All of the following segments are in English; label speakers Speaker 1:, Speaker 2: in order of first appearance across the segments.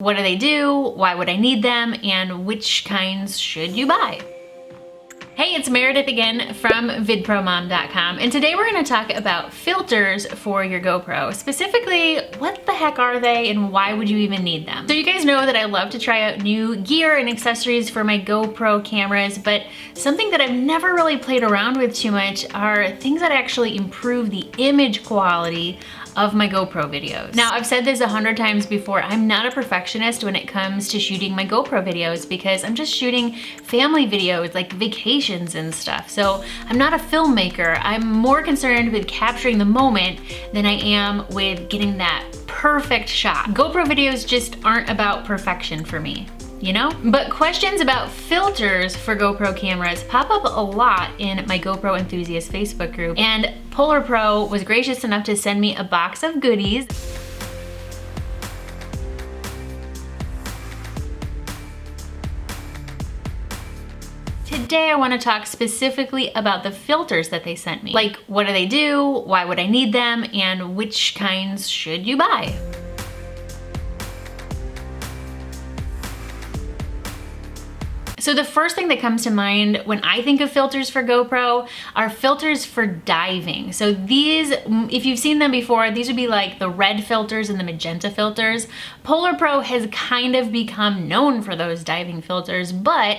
Speaker 1: What do they do? Why would I need them? And which kinds should you buy? Hey, it's Meredith again from vidpromom.com, and today we're going to talk about filters for your GoPro. Specifically, what the heck are they and why would you even need them? So you guys know that I love to try out new gear and accessories for my GoPro cameras, but something that I've never really played around with too much are things that actually improve the image quality of my GoPro videos. Now, I've said this 100 times before, I'm not a perfectionist when it comes to shooting my GoPro videos because I'm just shooting family videos like vacations and stuff. So I'm not a filmmaker. I'm more concerned with capturing the moment than I am with getting that perfect shot. GoPro videos just aren't about perfection for me, you know? But questions about filters for GoPro cameras pop up a lot in my GoPro enthusiast Facebook group, and PolarPro was gracious enough to send me a box of goodies. Today I want to talk specifically about the filters that they sent me. Like, what do they do? Why would I need them? And which kinds should you buy? So the first thing that comes to mind when I think of filters for GoPro are filters for diving. So these, if you've seen them before, these would be like the red filters and the magenta filters. PolarPro has kind of become known for those diving filters, but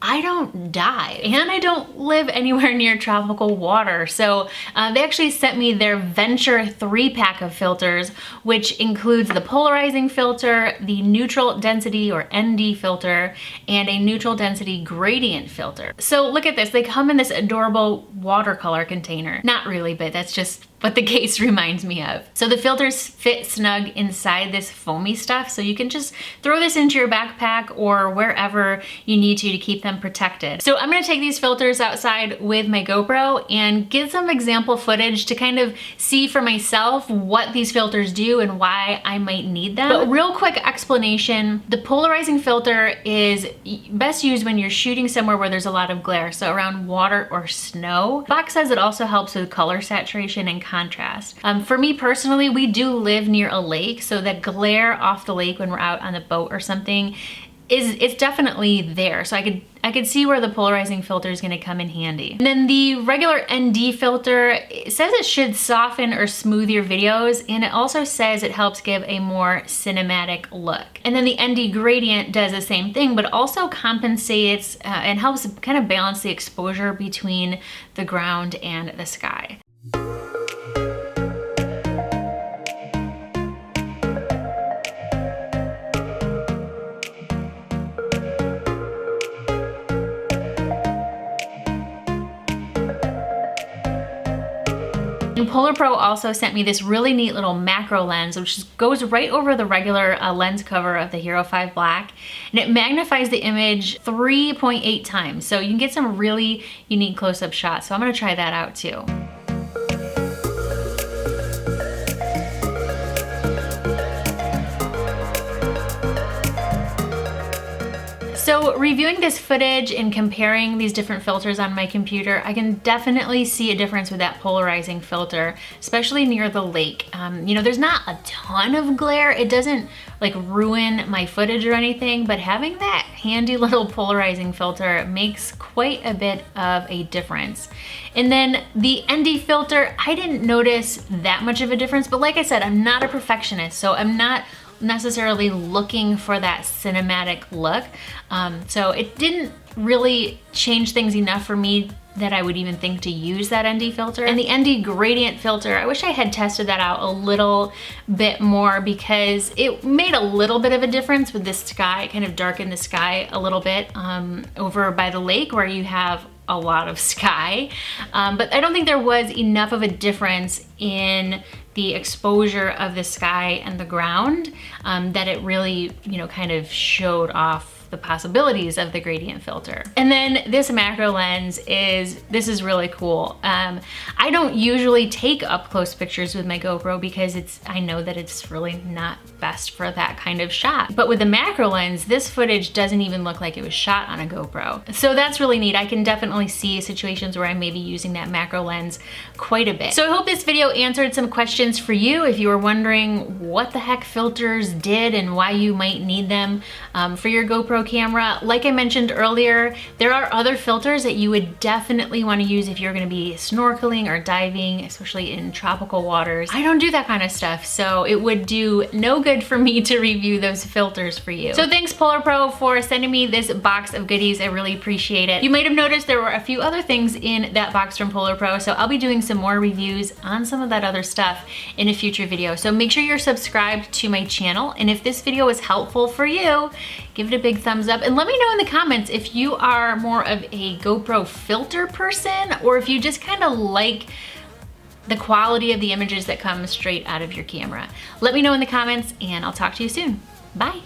Speaker 1: I don't dive and I don't live anywhere near tropical water. So they actually sent me their Venture 3-pack of filters, which includes the Polarizing filter, the neutral density or ND filter, and a neutral density gradient filter. So look at this, they come in this adorable watercolor container. Not really, but that's just what the case reminds me of. So the filters fit snug inside this foamy stuff, so you can just throw this into your backpack or wherever you need to keep them protected. So I'm gonna take these filters outside with my GoPro and get some example footage to kind of see for myself what these filters do and why I might need them. But real quick explanation, the polarizing filter is best used when you're shooting somewhere where there's a lot of glare, so around water or snow. The box says it also helps with color saturation and contrast. For me personally, we do live near a lake, so the glare off the lake when we're out on the boat or something it's definitely there. So I could see where the polarizing filter is going to come in handy. And then the regular ND filter, it says it should soften or smooth your videos, and it also says it helps give a more cinematic look. And then the ND gradient does the same thing, but also compensates and helps kind of balance the exposure between the ground and the sky. And PolarPro also sent me this really neat little macro lens, which goes right over the regular lens cover of the Hero 5 Black, and it magnifies the image 3.8 times. So you can get some really unique close-up shots. So I'm gonna try that out too. So reviewing this footage and comparing these different filters on my computer, I can definitely see a difference with that polarizing filter, especially near the lake. You know, there's not a ton of glare. It doesn't like ruin my footage or anything, but having that handy little polarizing filter makes quite a bit of a difference. And then the ND filter, I didn't notice that much of a difference, but like I said, I'm not a perfectionist, so I'm not necessarily looking for that cinematic look. So it didn't really change things enough for me that I would even think to use that ND filter. And the ND gradient filter, I wish I had tested that out a little bit more because it made a little bit of a difference with the sky, kind of darkened the sky a little bit over by the lake where you have a lot of sky. But I don't think there was enough of a difference in the exposure of the sky and the ground that it really, you know, kind of showed off the possibilities of the gradient filter. And then this macro lens this is really cool. I don't usually take up close pictures with my GoPro because I know that it's really not best for that kind of shot. But with the macro lens, this footage doesn't even look like it was shot on a GoPro. So that's really neat. I can definitely see situations where I may be using that macro lens quite a bit. So I hope this video answered some questions for you if you were wondering what the heck filters did and why you might need them for your GoPro camera. Like I mentioned earlier, there are other filters that you would definitely want to use if you're going to be snorkeling or diving, especially in tropical waters. I don't do that kind of stuff, so it would do no good for me to review those filters for you. So thanks PolarPro for sending me this box of goodies. I really appreciate it. You might have noticed there were a few other things in that box from PolarPro, so I'll be doing some more reviews on some of that other stuff in a future video. So make sure you're subscribed to my channel, and if this video was helpful for you, give it a big thumbs up and let me know in the comments if you are more of a GoPro filter person or if you just kind of like the quality of the images that come straight out of your camera. Let me know in the comments and I'll talk to you soon. Bye.